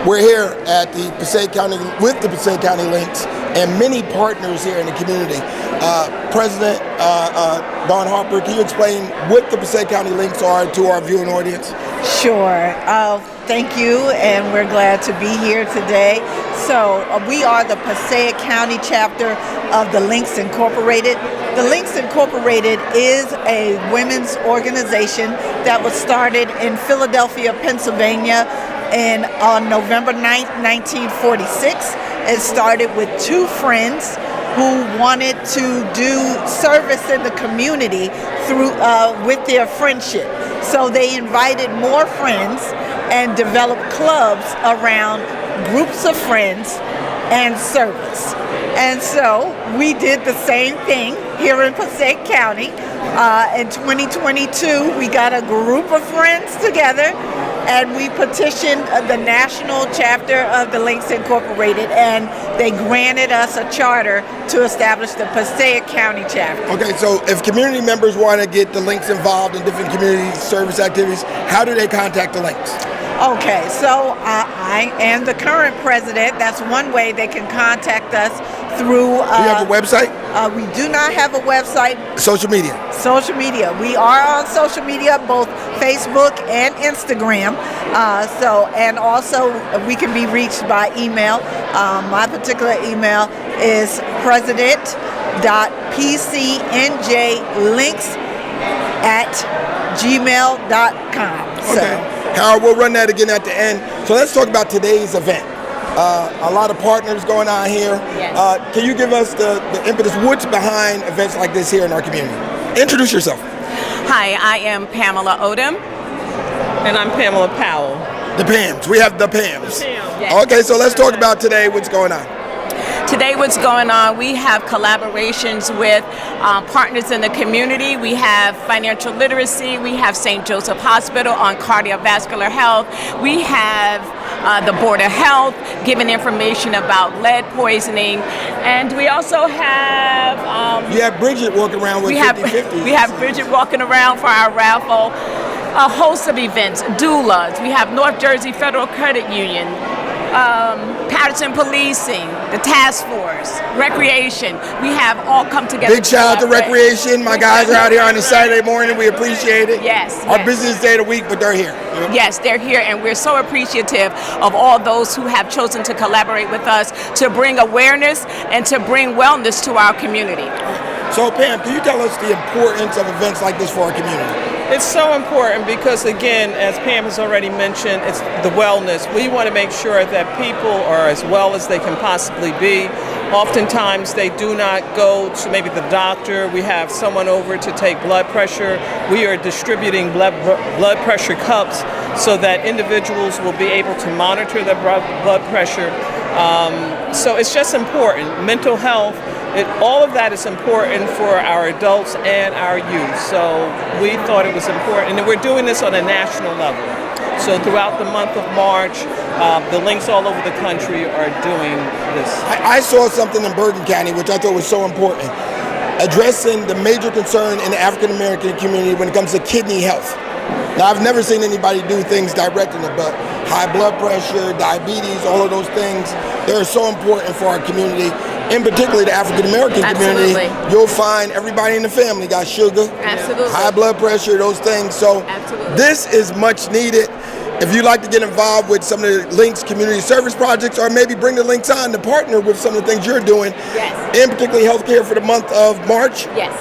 We're here at the Passaic County with the Passaic County Links and many partners here in the community. President Don Harper, can you explain what the Passaic County Links are to our viewing audience? Sure. Thank you, and we're glad to be here today. So we are the Passaic County chapter of the Links Incorporated. The Links Incorporated is a women's organization that was started in Philadelphia, Pennsylvania on November 9th, 1946. It started with two friends who wanted to do service in the community with their friendship. So they invited more friends and developed clubs around groups of friends and service. And so we did the same thing here in Passaic County. In 2022, we got a group of friends together and we petitioned the national chapter of the Links Incorporated, and they granted us a charter to establish the Passaic County chapter. Okay, so if community members want to get the Links involved in different community service activities, how do they contact the Links? Okay, so I am the current president. That's one way they can contact us through. Do you have a website? We do not have a website. Social media. Social media. We are on social media, both Facebook and Instagram. And also we can be reached by email. My particular email is president.pcnjlinks@gmail.com. Okay. Harold, we'll run that again at the end. So let's talk about today's event. A lot of partners going on here. Yes. Can you give us the impetus? What's behind events like this here in our community? Introduce yourself. Hi, I am Pamela Odom. And I'm Pamela Powell. The Pams. We have the Pams. Yes. Okay, so let's talk about today. What's going on? Today what's going on, we have collaborations with partners in the community. We have financial literacy. We have St. Joseph Hospital on cardiovascular health. We have the Board of Health giving information about lead poisoning. And we also have... you have Bridget walking around with 50/50. We have Bridget walking around for our raffle. A host of events, doulas. We have North Jersey Federal Credit Union. Paterson Policing, the Task Force, Recreation. We have all come together. Big shout out to Recreation. My guys are out here on a Saturday morning. We appreciate it. Yes. Our busiest day of the week, but they're here. Yes, they're here, and we're so appreciative of all those who have chosen to collaborate with us to bring awareness and to bring wellness to our community. So Pam, can you tell us the importance of events like this for our community? It's so important because, again, as Pam has already mentioned, it's the wellness. We want to make sure that people are as well as they can possibly be. Oftentimes they do not go to maybe the doctor. We have someone over to take blood pressure. We are distributing blood pressure cups so that individuals will be able to monitor their blood pressure. So it's just important. Mental health. All of that is important for our adults and our youth. So we thought it was important. And we're doing this on a national level. So throughout the month of March, the links all over the country are doing this. I saw something in Bergen County, which I thought was so important, addressing the major concern in the African American community when it comes to kidney health. Now, I've never seen anybody do things directing it, but high blood pressure, diabetes, all of those things, they're so important for our community. In particular, the African American community. You'll find everybody in the family got sugar, high blood pressure, those things. So this is much needed. If you'd like to get involved with some of the Links community service projects, or maybe bring the Links on to partner with some of the things you're doing, in particularly healthcare for the month of March. Yes.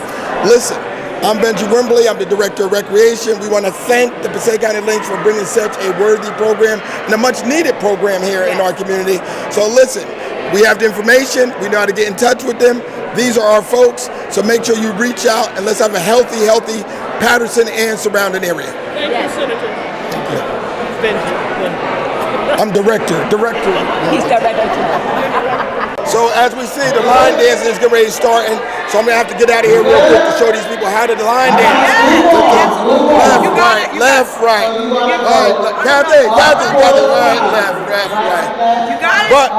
Listen, I'm Benji Wimbley. I'm the Director of Recreation. We want to thank the Passaic County Links for bringing such a worthy program and a much needed program here in our community. So listen, we have the information. We know how to get in touch with them. These are our folks. So make sure you reach out and let's have a healthy Paterson and surrounding area. Thank you, Senator. Thank you. Benji. I'm director. He's director. So as we see, the line dancing is getting ready to start, and so I'm gonna have to get out of here real quick to show these people how to line dance. Left, right. Kathy, right, left, right. You got it? But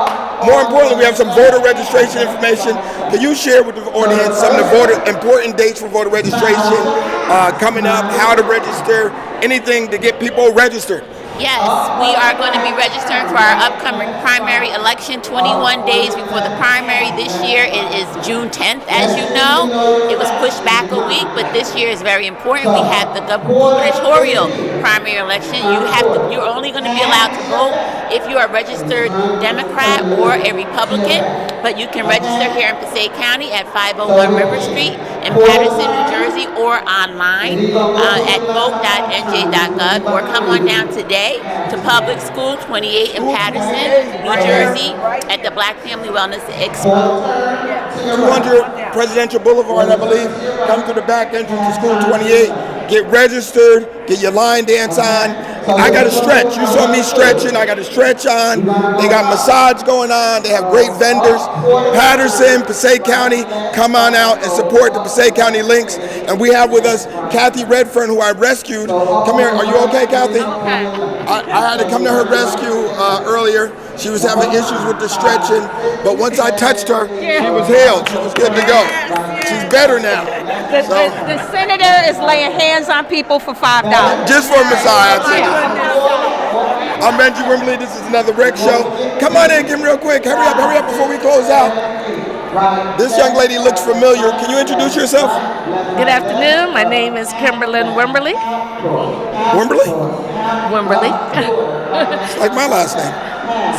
more importantly, we have some voter registration information. Can you share with the audience some of the important dates for voter registration coming up, how to register, anything to get people registered? Yes, we are going to be registering for our upcoming primary election 21 days before the primary. This year it is June 10th, as you know. It was pushed back a week, but this year is very important. We have the gubernatorial primary election. You're only going to be allowed to vote if you are a registered Democrat or a Republican, but you can register here in Passaic County at 501 River Street in Paterson, New Jersey, or online at vote.nj.gov, or come on down today to Public School 28 in Paterson, New Jersey, at the Black Family Wellness Expo. 200 Presidential Boulevard, I believe. Come to the back entrance to School 28. Get registered. Get your line dance on. I got to stretch. You saw me stretching. I got to stretch on. They got massage going on. They have great vendors. Paterson, Passaic County, come on out and support the Passaic County Links. And we have with us Kathy Redfern, who I rescued. Come here. Are you okay, Kathy? I had to come to her rescue earlier. She was having issues with the stretching, but once I touched her, she was healed. She was good to go. She's better now. The senator is laying hands on people for $5. Just for a massage. I'm Benji Wimberly. This is another Rec Show. Come on in, get real quick. Hurry up before we close out. This young lady looks familiar. Can you introduce yourself? Good afternoon. My name is Kimberlyn Wimberly. Wimberly? Wimberly. It's like my last name.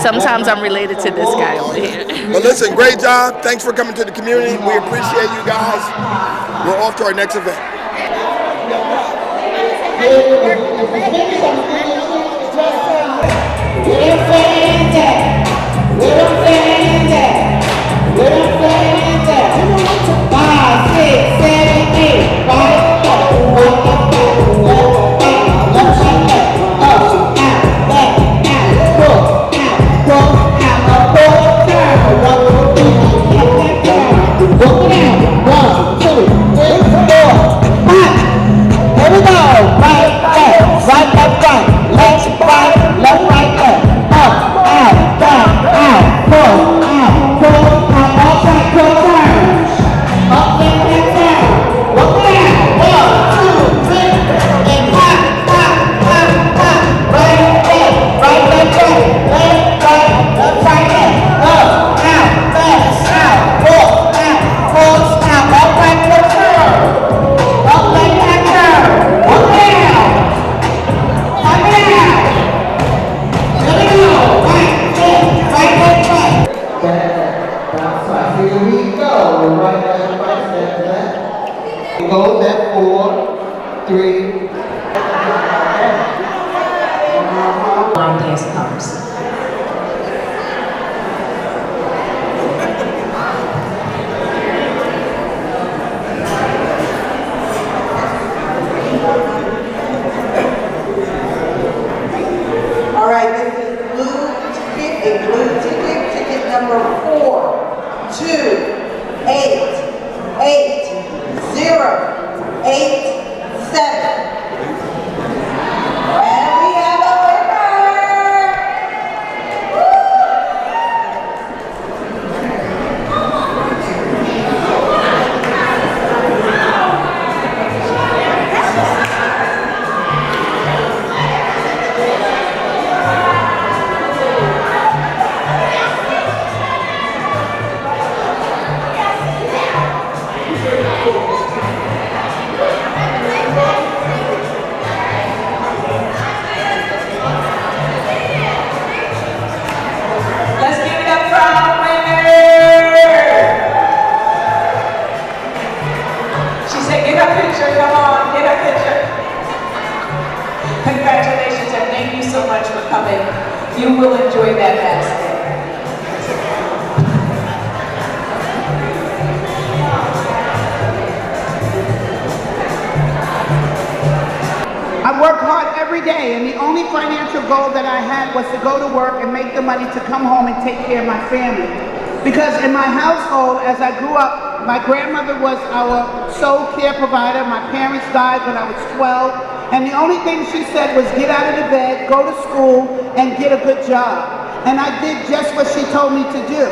Sometimes I'm related to this guy over here. Well, listen, great job. Thanks for coming to the community. We appreciate you guys. We're off to our next event. Go that 4, 3. Line dance comes. All right, this is a blue ticket number 4288087. And we have a winner! Let's give it up for our winner! She said, get a picture, come on, get a picture. Congratulations and thank you so much for coming. You will enjoy that basket. I work hard every day, and the only financial goal that I had was to go to work and make the money to come home and take care of my family. Because in my household, as I grew up, my grandmother was our sole care provider. My parents died when I was 12, and the only thing she said was get out of the bed, go to school, and get a good job. And I did just what she told me to do.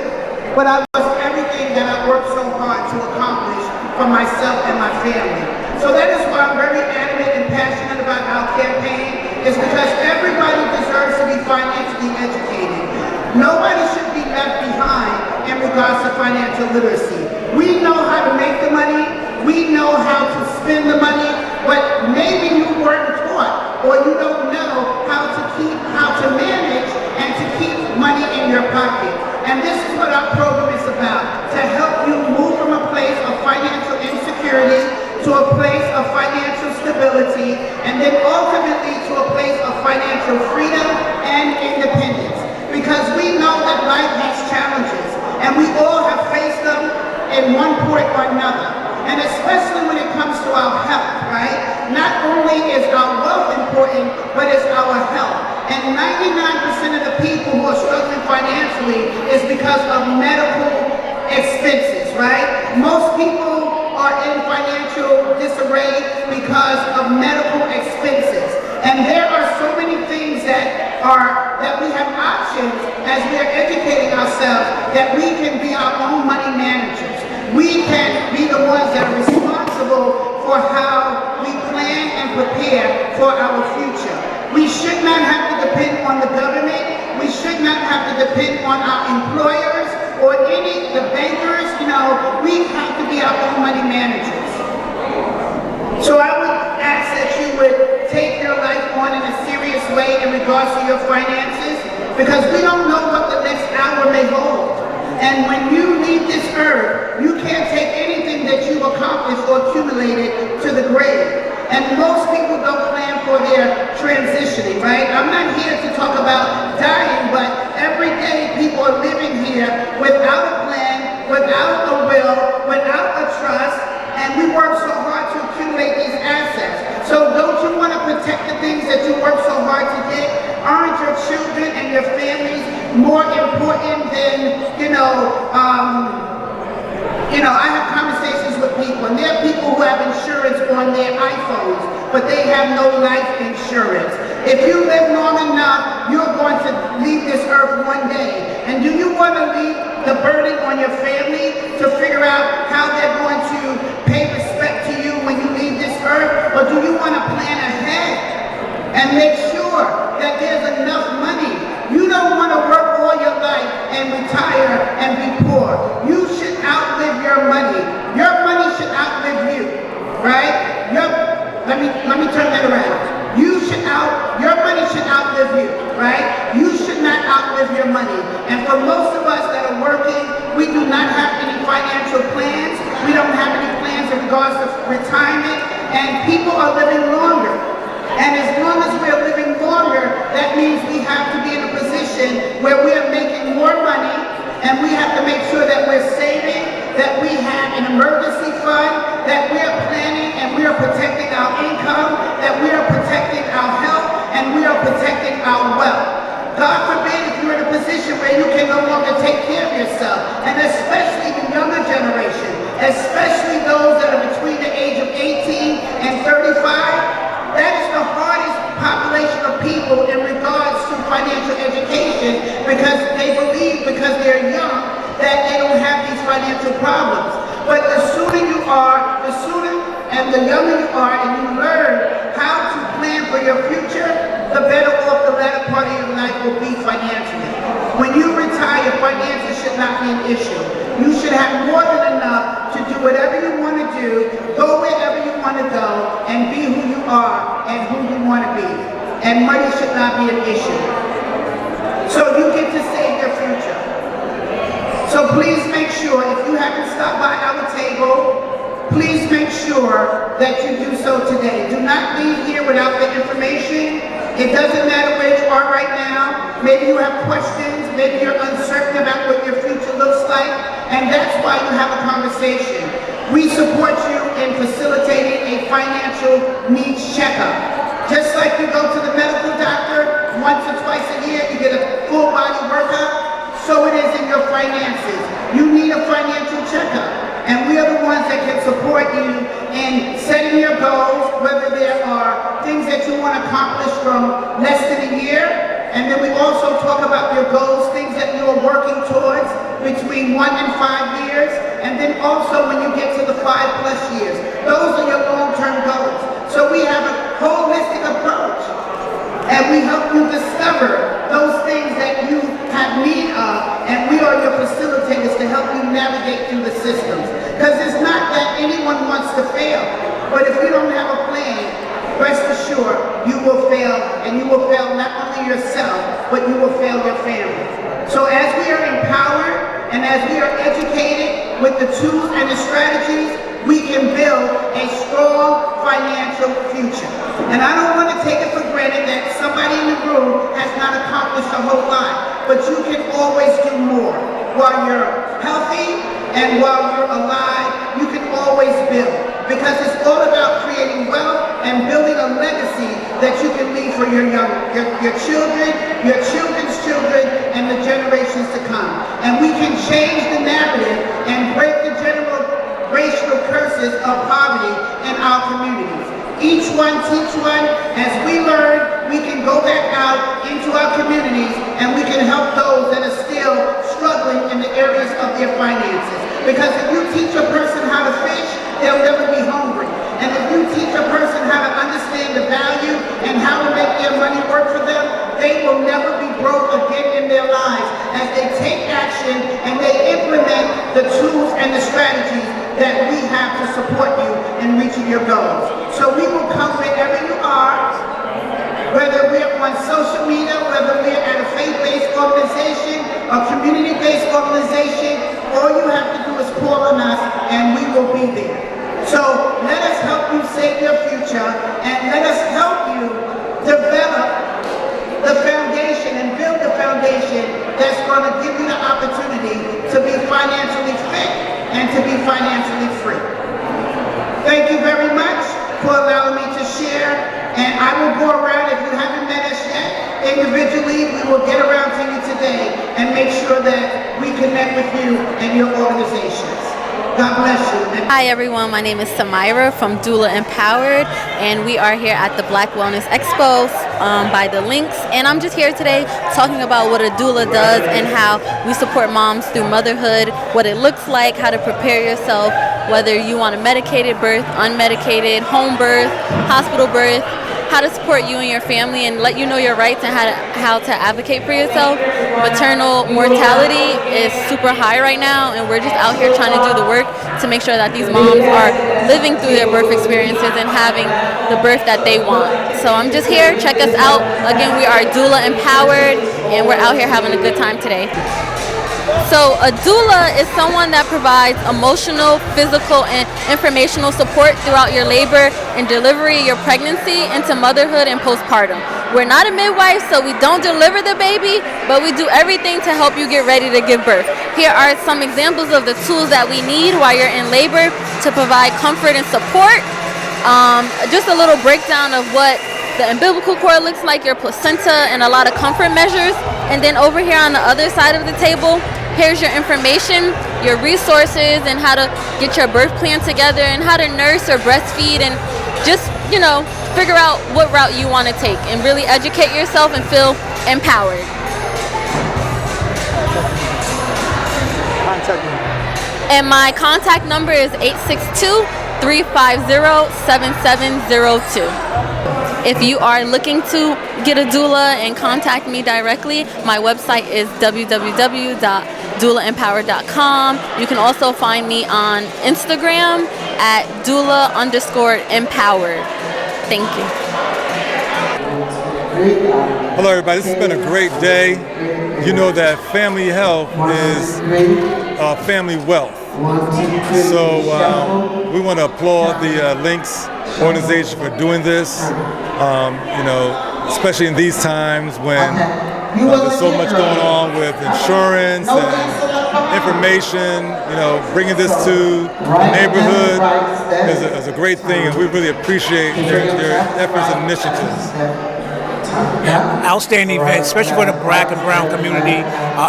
But I lost everything that I worked so hard to accomplish for myself and my family. So that is why I'm very adamant and passionate about our campaign, is because everybody deserves financial literacy. We know how to make the money, we know how to spend the money, but maybe you weren't taught or you don't know how to manage and to keep money in your pocket. And this is what our program is about, to help you move from a place of financial insecurity to a place of financial stability, and then ultimately to a place of financial freedom and independence. Because we know that life has challenges, and we all have faced them in one point or another. And especially when it comes to our health, right? Not only is our wealth important, but it's our health. And 99% of the people who are struggling financially is because of medical expenses, right? Most people are in financial disarray because of medical expenses. And there are so many things that we have options as we are educating ourselves, that we can be our own money managers. We can be the ones that are responsible for how we plan and prepare for our future. We should not have to depend on the government. We should not have to depend on our employers or the bankers. You know, we have to be our own money managers. So I would ask that you would take your life on in a serious way in regards to your finances, because we don't know what the next hour may hold. And when you leave this earth, you can't take anything that you've accomplished or accumulated to the grave. And most people don't plan for their transitioning, right? I'm not here to talk about dying, but every day people are living here without a plan, without a will, without a trust, and we work so hard to accumulate these assets. So don't you want to protect the things that you work so hard to get? Aren't your children and your families more important than, I have conversations with people, and there are people who have insurance on their iPhones, but they have no life insurance. If you live long enough, you're going to leave this earth one day. And do you want to leave the burden on your family to figure out how they're going to pay respect to you when you leave this earth? Or do you want to plan ahead and make sure that there's enough money? You don't want to work all your life and retire and be poor. You should outlive your money. Your money should outlive you, right? Let me turn that around. Your money should outlive you, right? You should not outlive your money. And for most of us that are working, we do not have any financial plans. We don't have any plans in regards to retirement, and people are living longer. And as long as we're living longer, that means we have to be in a position where we are making more money, and we have to make sure that we're saving, that we have an emergency fund, that we are planning and we are protecting our income, that we are protecting our health, and we are protecting our wealth. God forbid if you're in a position where you can no longer take care of yourself, and especially the younger generation, especially those that are between the age of 18 and 35, that is the hardest population of people in regards to financial education, because they believe because they're young that they don't have these financial problems. But the sooner you are, the sooner and the younger you are, and you learn how to plan for your future, the better off the latter part of your life will be financially. When you retire, finances should not be an issue. You should have more than enough to do whatever you want to do, go wherever you want to go, and be who you are and who you want to be. And money should not be an issue. So you get to save your future. So please make sure, if you haven't stopped by our table, please make sure that you do so today. Do not leave here without the information. It doesn't matter where you are right now. Maybe you have questions, maybe you're uncertain about what your future looks like, and that's why you have a conversation. We support you in facilitating a financial needs checkup. Just like you go to the medical doctor once or twice a year, you get a full body workup, so it is in your finances. You need a financial checkup, and we are the ones that can support you in setting your goals, whether there are things that you want to accomplish from less than a year, and then we also talk about your goals, things that you are working towards between 1 and 5 years, and then also when you get to the 5+ years. Those are your long-term goals. So we have a holistic approach, and we help you discover those things that you have need of, and we are your facilitators to help you navigate through the systems. Because it's not that anyone wants to fail, but if you don't have a plan, rest assured, you will fail, and you will fail not only yourself, but you will fail your family. So as we are empowered, and as we are educated with the tools and the strategies, we can build a strong financial future. And I don't want to take it for granted that somebody in the room has not accomplished a whole lot, but you can always do more. While you're healthy and while you're alive, you can always build. Because it's all about creating wealth and building a legacy that you can leave for your children, your children's children, and the generations to come. And we can change the narrative and break the generational curses of poverty in our communities. Each one teach one. As we learn, we can go back out into our communities and we can help those that are still struggling in the areas of their finances. Because if you teach a person how to fish, they'll never be hungry. And if you teach a person how to understand the value and how to make their money work for them, they will never be broke again in their lives as they take action and they implement the tools and the strategies that we have to support you in reaching your goals. So we will come wherever you are, whether we're on social media, whether we're at a faith-based organization, a community-based organization, all you have to do is call on us and we will be there. So let us help you save your future and let us help you develop the foundation and build the foundation that's going to give you the opportunity to be financially fit and to be financially free. Thank you very much for allowing me to share, and I will go around. If you haven't met us yet, individually, we will get around to you today and make sure that we connect with you and your organizations. God bless you. Hi everyone, my name is Samira from Doula Empowered, and we are here at the Black Wellness Expo by the Links, and I'm just here today talking about what a doula does and how we support moms through motherhood, what it looks like, how to prepare yourself, whether you want a medicated birth, unmedicated, home birth, hospital birth, how to support you and your family and let you know your rights and how to advocate for yourself. Maternal mortality is super high right now, and we're just out here trying to do the work to make sure that these moms are living through their birth experiences and having the birth that they want. So I'm just here, check us out. Again, we are Doula Empowered, and we're out here having a good time today. So a doula is someone that provides emotional, physical, and informational support throughout your labor and delivery, your pregnancy, into motherhood and postpartum. We're not a midwife, so we don't deliver the baby, but we do everything to help you get ready to give birth. Here are some examples of the tools that we need while you're in labor to provide comfort and support. Just a little breakdown of what the umbilical cord looks like, your placenta, and a lot of comfort measures. And then over here on the other side of the table, here's your information, your resources, and how to get your birth plan together, and how to nurse or breastfeed, and just, you know, figure out what route you want to take and really educate yourself and feel empowered. And my contact number is 862-350-7702. If you are looking to get a doula and contact me directly, my website is www.doulaempowered.com. You can also find me on Instagram at doula_empowered. Thank you. Hello everybody, this has been a great day. You know that family health is family wealth. So we want to applaud the Links organization for doing this, you know, especially in these times when there's so much going on with insurance and information. You know, bringing this to the neighborhood is a great thing, and we really appreciate their efforts and initiatives. Outstanding event, especially for the Black and brown community.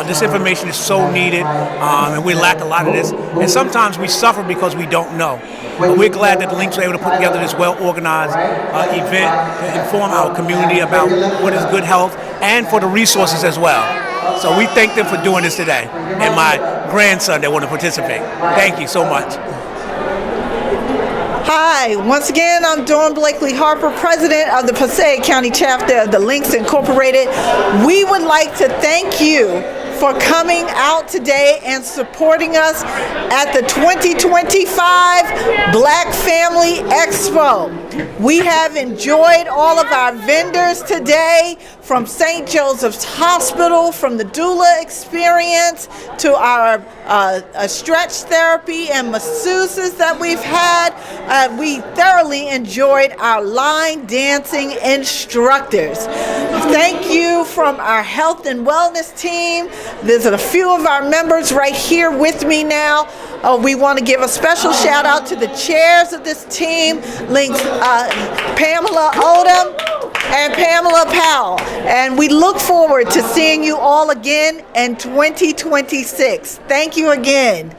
This information is so needed, and we lack a lot of this. And sometimes we suffer because we don't know. But we're glad that the Links were able to put together this well-organized event to inform our community about what is good health and for the resources as well. So we thank them for doing this today, and my grandson that want to participate. Thank you so much. Hi, once again, I'm Dawn Blakely Harper, president of the Passaic County chapter of the Links Incorporated. We would like to thank you for coming out today and supporting us at the 2025 Black Family Expo. We have enjoyed all of our vendors today, from St. Joseph's Hospital, from the doula experience, to our stretch therapy and masseuses that we've had. We thoroughly enjoyed our line dancing instructors. Thank you from our health and wellness team. There's a few of our members right here with me now. We want to give a special shout out to the chairs of this team, Pamela Odom and Pamela Powell. And we look forward to seeing you all again in 2026. Thank you again.